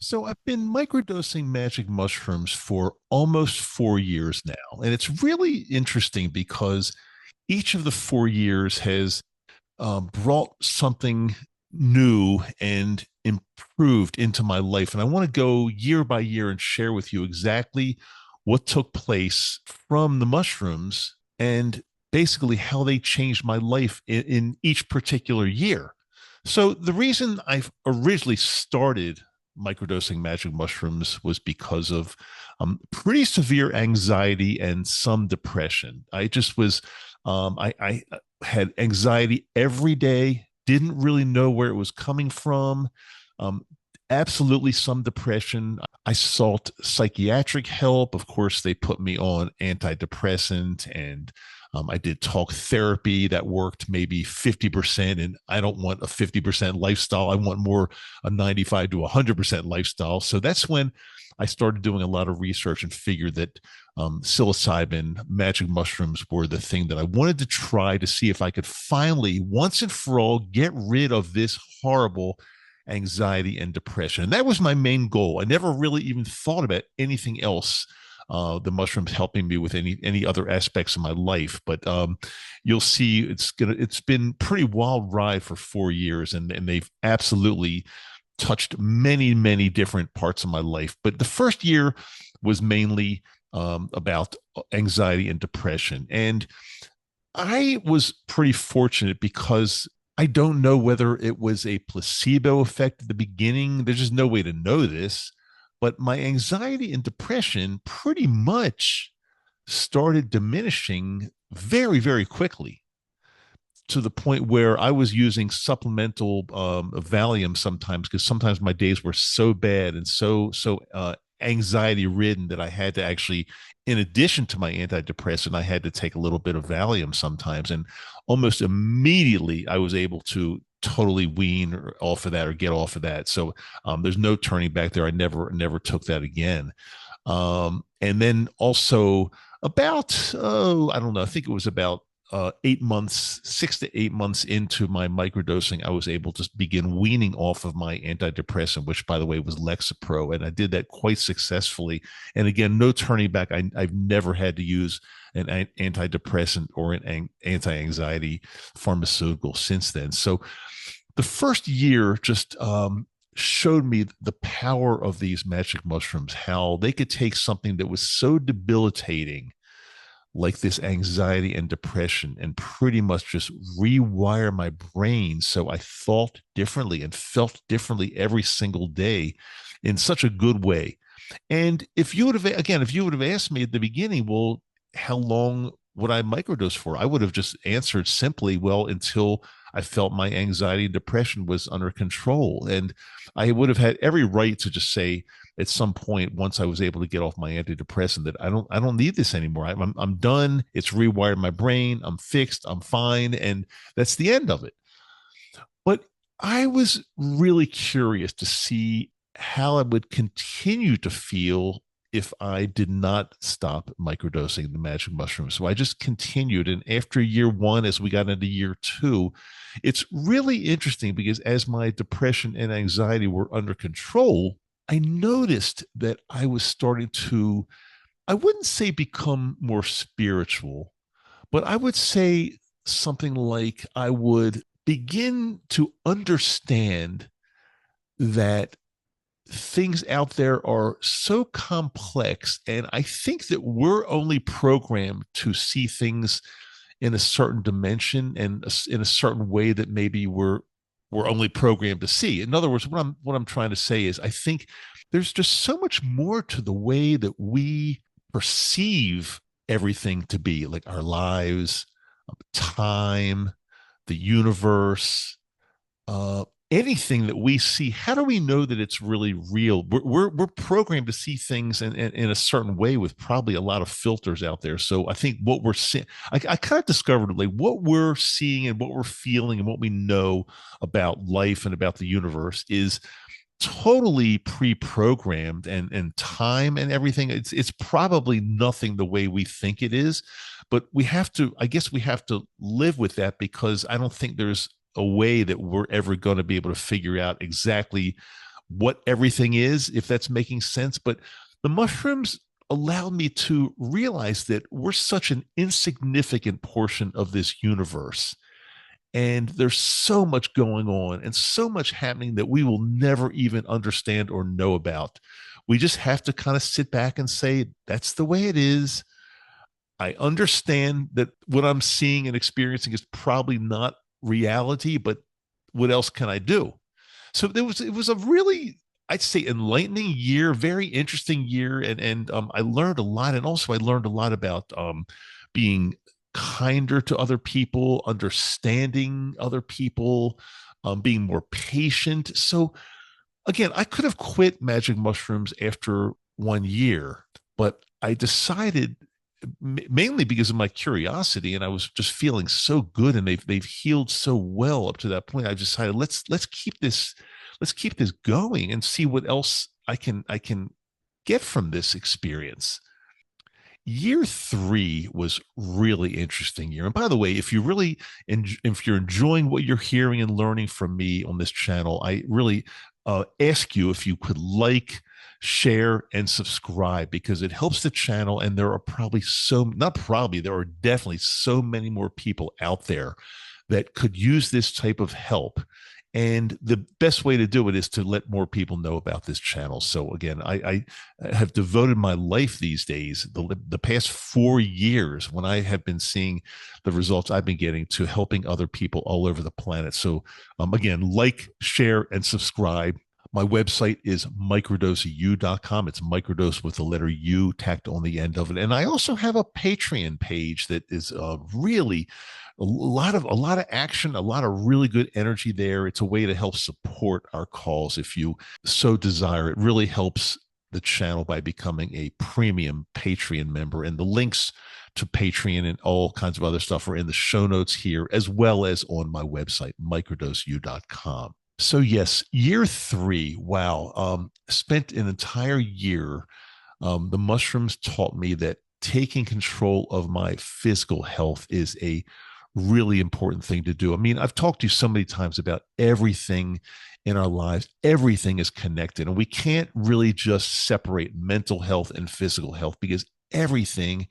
So I've been microdosing magic mushrooms for almost 4 years now. And it's really interesting because each of the 4 years has brought something new and improved into my life. And I want to go year by year and share with you exactly what took place from the mushrooms and basically how they changed my life in each particular year. So the reason I originally started microdosing magic mushrooms was because of pretty severe anxiety and some depression. I had anxiety every day, didn't really know where it was coming from. Um, Absolutely some depression. I sought psychiatric help. Of course, they put me on antidepressant and I did talk therapy that worked maybe 50%. And I don't want a 50% lifestyle. I want more a 95 to 100% lifestyle. So that's when I started doing a lot of research and figured that psilocybin, magic mushrooms were the thing that I wanted to try to see if I could finally, once and for all, get rid of this horrible anxiety and depression. And that was my main goal. I never really even thought about anything else. The mushrooms helping me with any other aspects of my life, but you'll see it's been pretty wild ride for 4 years, and they've absolutely touched many different parts of my life. But the first year was mainly about anxiety and depression, and I was pretty fortunate because I don't know whether it was a placebo effect at the beginning. There's just no way to know this, but my anxiety and depression pretty much started diminishing very quickly to the point where I was using supplemental Valium sometimes because sometimes my days were so bad and so anxiety ridden that I had to actually, in addition to my antidepressant, I had to take a little bit of Valium sometimes, and almost immediately I was able to totally wean off of that or get off of that. So there's no turning back there. I never took that again. And then also about I don't know, I think it was about 8 months, 6 to 8 months into my microdosing, I was able to begin weaning off of my antidepressant, which, by the way, was Lexapro. And I did that quite successfully. And again, no turning back. I've never had to use an antidepressant or an anti-anxiety pharmaceutical since then. So the first year just showed me the power of these magic mushrooms, how they could take something that was so debilitating like this anxiety and depression and pretty much just rewire my brain so I thought differently and felt differently every single day in such a good way. And if you would have asked me at the beginning, well, how long would I microdose for? I would have just answered simply, well, until I felt my anxiety and depression was under control. And I would have had every right to just say at some point, once I was able to get off my antidepressant, that I don't need this anymore. I'm done. It's rewired my brain. I'm fixed. I'm fine. And that's the end of it. But I was really curious to see how I would continue to feel if I did not stop microdosing the magic mushrooms. So I just continued. And after year one, as we got into year two, it's really interesting because as my depression and anxiety were under control, I noticed that I was starting to, I wouldn't say become more spiritual, but I would say something like I would begin to understand that things out there are so complex. And I think that we're only programmed to see things in a certain dimension and in a certain way that maybe we're only programmed to see. In other words, what I'm trying to say is I think there's just so much more to the way that we perceive everything to be, like our lives, time, the universe, uh, anything that we see. How do we know that it's really real? We're programmed to see things in a certain way with probably a lot of filters out there. So I think what we're seeing, I kind of discovered like what we're seeing and what we're feeling and what we know about life and about the universe is totally pre-programmed, and time and everything, it's probably nothing the way we think it is, but I guess we have to live with that because I don't think there's a way that we're ever going to be able to figure out exactly what everything is, if that's making sense. But the mushrooms allowed me to realize that we're such an insignificant portion of this universe. And there's so much going on and so much happening that we will never even understand or know about. We just have to kind of sit back and say, that's the way it is. I understand that what I'm seeing and experiencing is probably not reality, but what else can I do? So it was a really, I'd say, enlightening year, very interesting year, and I learned a lot, and also I learned a lot about being kinder to other people, understanding other people, being more patient. So again, I could have quit magic mushrooms after 1 year, but I decided mainly because of my curiosity, and I was just feeling so good, and they've healed so well up to that point. I decided let's keep this going and see what else I can get from this experience. Year three was really interesting year. And by the way, if you're enjoying what you're hearing and learning from me on this channel, I really ask you if you could like, share, and subscribe, because it helps the channel. And there are probably not probably, there are definitely so many more people out there that could use this type of help. And the best way to do it is to let more people know about this channel. So again, I have devoted my life these days, the past 4 years, when I have been seeing the results I've been getting, to helping other people all over the planet. So again, like, share, and subscribe. My website is microdoseu.com. It's microdose with the letter U tacked on the end of it. And I also have a Patreon page that is really a lot of action, a lot of really good energy there. It's a way to help support our cause if you so desire. It really helps the channel by becoming a premium Patreon member. And the links to Patreon and all kinds of other stuff are in the show notes here, as well as on my website, microdoseu.com. So yes, year three, wow. Spent an entire year. The mushrooms taught me that taking control of my physical health is a really important thing to do. I mean, I've talked to you so many times about everything in our lives. Everything is connected, and we can't really just separate mental health and physical health, because everything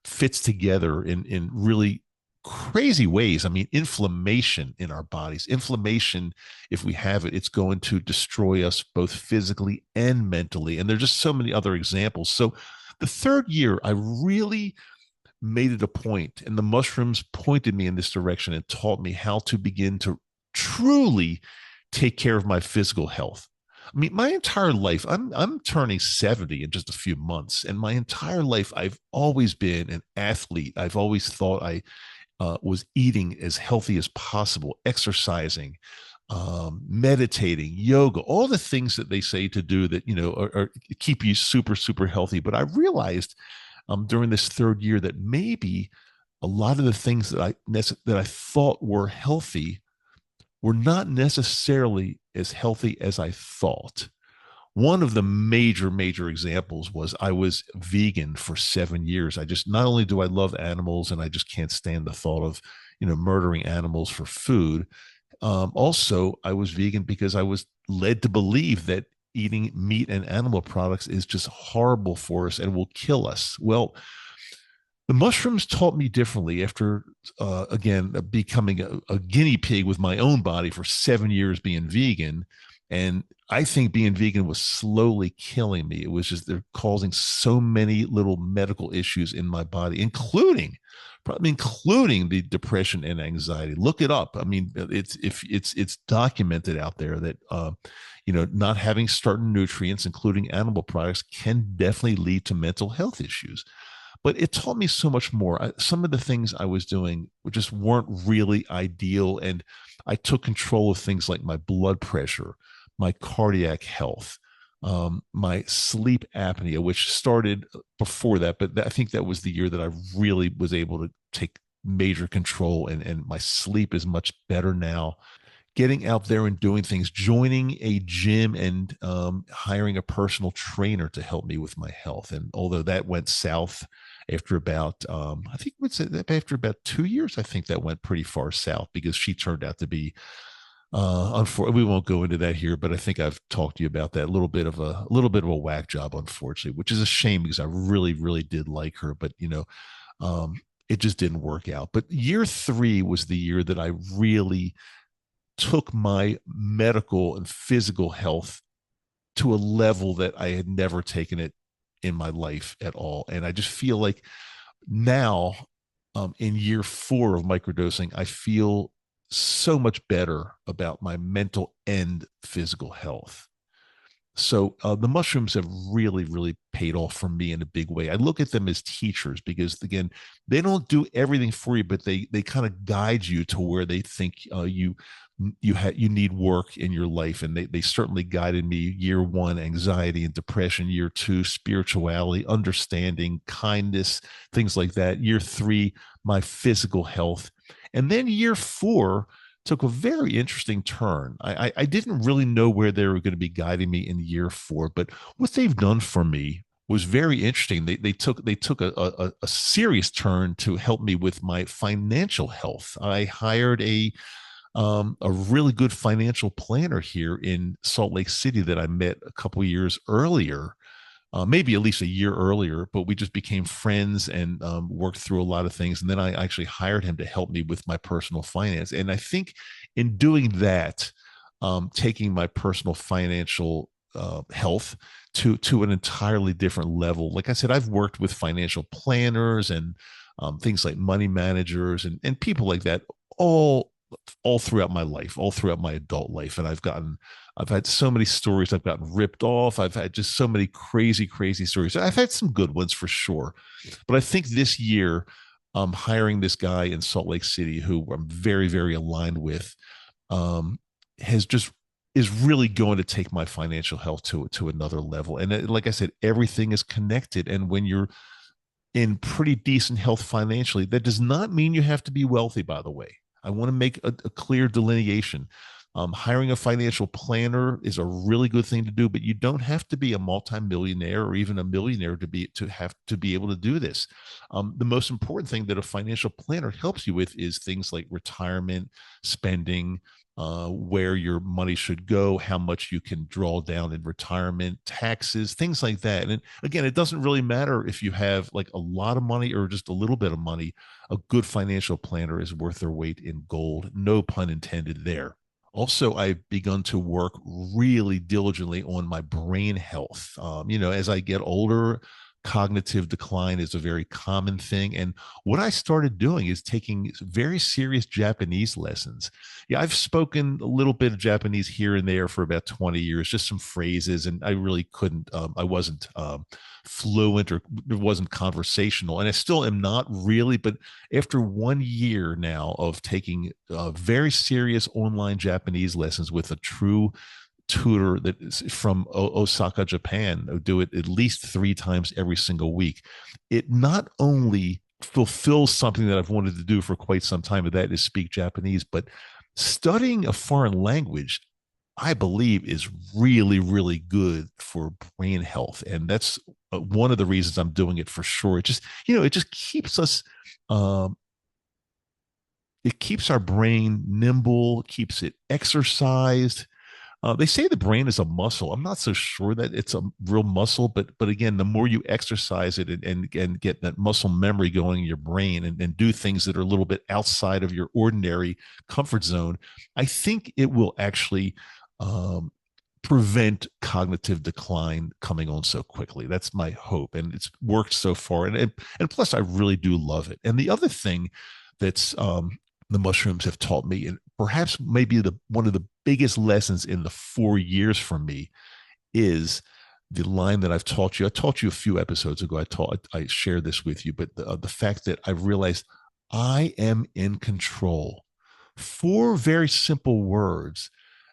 fits together in really crazy ways. I mean, inflammation in our bodies, inflammation, if we have it, it's going to destroy us both physically and mentally. And there's just so many other examples. So the third year, I really made it a point, and the mushrooms pointed me in this direction and taught me how to begin to truly take care of my physical health. I mean, my entire life, I'm turning 70 in just a few months, and my entire life, I've always been an athlete. I've always thought I was eating as healthy as possible, exercising, meditating, yoga, all the things that they say to do that, are keep you super, super healthy. But I realized during this third year that maybe a lot of the things that I thought were healthy were not necessarily as healthy as I thought. One of the major, major examples was I was vegan for 7 years. I just, not only do I love animals, and I just can't stand the thought of, murdering animals for food. Also, I was vegan because I was led to believe that eating meat and animal products is just horrible for us and will kill us. Well, the mushrooms taught me differently after, again, becoming a guinea pig with my own body for 7 years being vegan. And I think being vegan was slowly killing me. It was just, they're causing so many little medical issues in my body, including the depression and anxiety. Look it up. I mean, it's documented out there that not having certain nutrients, including animal products, can definitely lead to mental health issues. But it taught me so much more. Some of the things I was doing just weren't really ideal, and I took control of things like my blood pressure, my cardiac health, my sleep apnea, which started before that, but I think that was the year that I really was able to take major control, and my sleep is much better now. Getting out there and doing things, joining a gym, and hiring a personal trainer to help me with my health. And although that went south after about, I think after about 2 years, I think that went pretty far south, because she turned out to be We won't go into that here, but I think I've talked to you about that. A little bit of a whack job, unfortunately, which is a shame because I really, really did like her, but um, it just didn't work out. But year three was the year that I really took my medical and physical health to a level that I had never taken it in my life at all. And I just feel like now, in year four of microdosing, I feel so much better about my mental and physical health. So the mushrooms have really, really paid off for me in a big way. I look at them as teachers because, again, they don't do everything for you, but they kind of guide you to where they think you need work in your life, and they certainly guided me. Year one, anxiety and depression. Year two, spirituality, understanding, kindness, things like that. Year three, my physical health, and then year four took a very interesting turn. I didn't really know where they were going to be guiding me in year four, but what they've done for me was very interesting. They took a serious turn to help me with my financial health. I hired a really good financial planner here in Salt Lake City that I met a couple years earlier, maybe at least a year earlier, but we just became friends and worked through a lot of things. And then I actually hired him to help me with my personal finance. And I think in doing that, taking my personal financial health to an entirely different level. Like I said, I've worked with financial planners and things like money managers and people like that all all throughout my life, all throughout my adult life. And I've had so many stories. I've gotten ripped off. I've had just so many crazy, crazy stories. I've had some good ones for sure. But I think this year, hiring this guy in Salt Lake City who I'm very, very aligned with, um, has just is really going to take my financial health to another level. And like I said, everything is connected. And when you're in pretty decent health financially, that does not mean you have to be wealthy, by the way. I want to make a clear delineation. Hiring a financial planner is a really good thing to do, but you don't have to be a multimillionaire or even a millionaire to be able to do this. The most important thing that a financial planner helps you with is things like retirement, spending, where your money should go, how much you can draw down in retirement, taxes, things like that. And again, it doesn't really matter if you have like a lot of money or just a little bit of money. A good financial planner is worth their weight in gold. No pun intended there. Also, I've begun to work really diligently on my brain health. As I get older, cognitive decline is a very common thing. And what I started doing is taking very serious Japanese lessons. Yeah, I've spoken a little bit of Japanese here and there for about 20 years, just some phrases, and I really I wasn't fluent or it wasn't conversational. And I still am not really, but after 1 year now of taking very serious online Japanese lessons with a true tutor that is from Osaka, Japan, who do it at least 3 times every single week, it not only fulfills something that I've wanted to do for quite some time, and that is speak Japanese, but studying a foreign language, I believe, is really, really good for brain health. And that's one of the reasons I'm doing it for sure. It just keeps us, um, it keeps our brain nimble, keeps it exercised. They say the brain is a muscle. I'm not so sure that it's a real muscle, but again, the more you exercise it and get that muscle memory going in your brain and do things that are a little bit outside of your ordinary comfort zone, I think it will actually um, prevent cognitive decline coming on so quickly. That's my hope, and it's worked so far. And plus, I really do love it. And the other thing that's the mushrooms have taught me, and perhaps maybe the one of the biggest lessons in the 4 years for me, is the line that I've taught you. I taught you a few episodes ago. I shared this with you, but the fact that I've realized I am in control. Four very simple words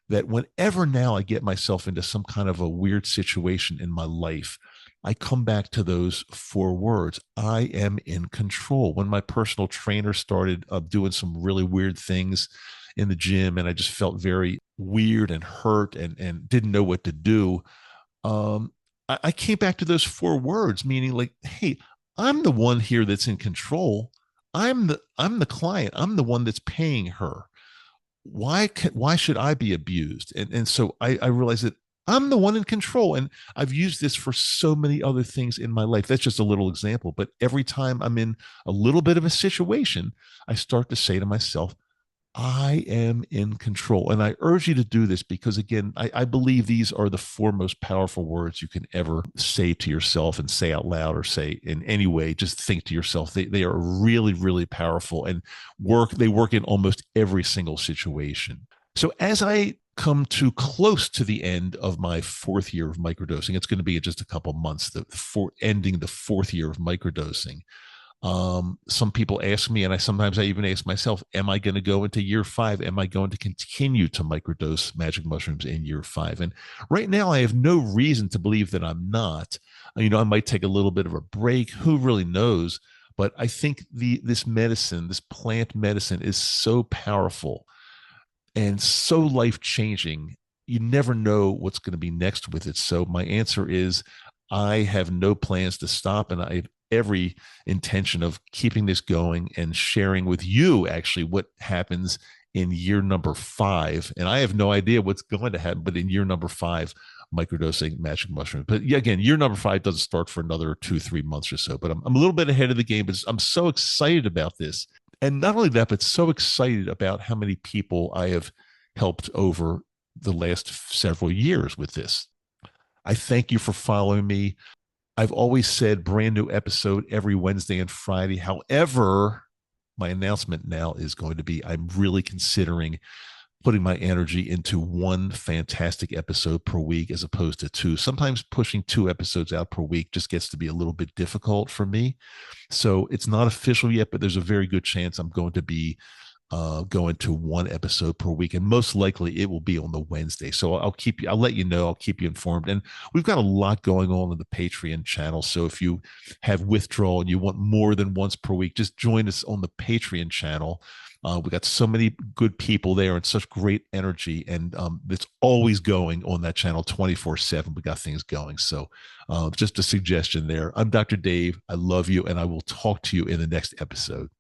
that whenever now I get myself into some kind of a weird situation in my life, I come back to those four words. I am in control. When my personal trainer started doing some really weird things in the gym, and I just felt very weird and hurt and didn't know what to do, I came back to those four words, meaning like, hey, I'm the one here that's in control. I'm the client. I'm the one that's paying her. why should I be abused? And so I realized that I'm the one in control. And I've used this for so many other things in my life. That's just a little example. But every time I'm in a little bit of a situation, I start to say to myself, I am in control. And I urge you to do this because, again, I believe these are the four most powerful words you can ever say to yourself and say out loud or say in any way. Just think to yourself. They are really, really powerful and they work in almost every single situation. So as I come to close to the end of my fourth year of microdosing, it's going to be in just a couple months, ending the fourth year of microdosing. Some people ask me, and sometimes I even ask myself, am I going to go into year 5? Am I going to continue to microdose magic mushrooms in year 5? And right now, I have no reason to believe that I'm not. I might take a little bit of a break. Who really knows? But I think this medicine, this plant medicine, is so powerful and so life changing. You never know what's going to be next with it. So my answer is I have no plans to stop, and I have every intention of keeping this going and sharing with you actually what happens in year number 5. And I have no idea what's going to happen, but in year number 5, microdosing magic mushrooms. But yeah, again, year number 5 doesn't start for another 2-3 months or so. But I'm a little bit ahead of the game, but I'm so excited about this. And not only that, but so excited about how many people I have helped over the last several years with this. I thank you for following me. I've always said brand new episode every Wednesday and Friday. However, my announcement now is going to be I'm really considering putting my energy into one fantastic episode per week as opposed to 2. Sometimes pushing 2 episodes out per week just gets to be a little bit difficult for me. So it's not official yet, but there's a very good chance I'm going to be going to 1 episode per week, and most likely it will be on the Wednesday. So I'll let you know, I'll keep you informed. And we've got a lot going on in the Patreon channel. So if you have withdrawal and you want more than once per week, just join us on the Patreon channel. We got so many good people there and such great energy, and it's always going on that channel 24/7. We got things going. So just a suggestion there. I'm Dr. Dave. I love you, and I will talk to you in the next episode.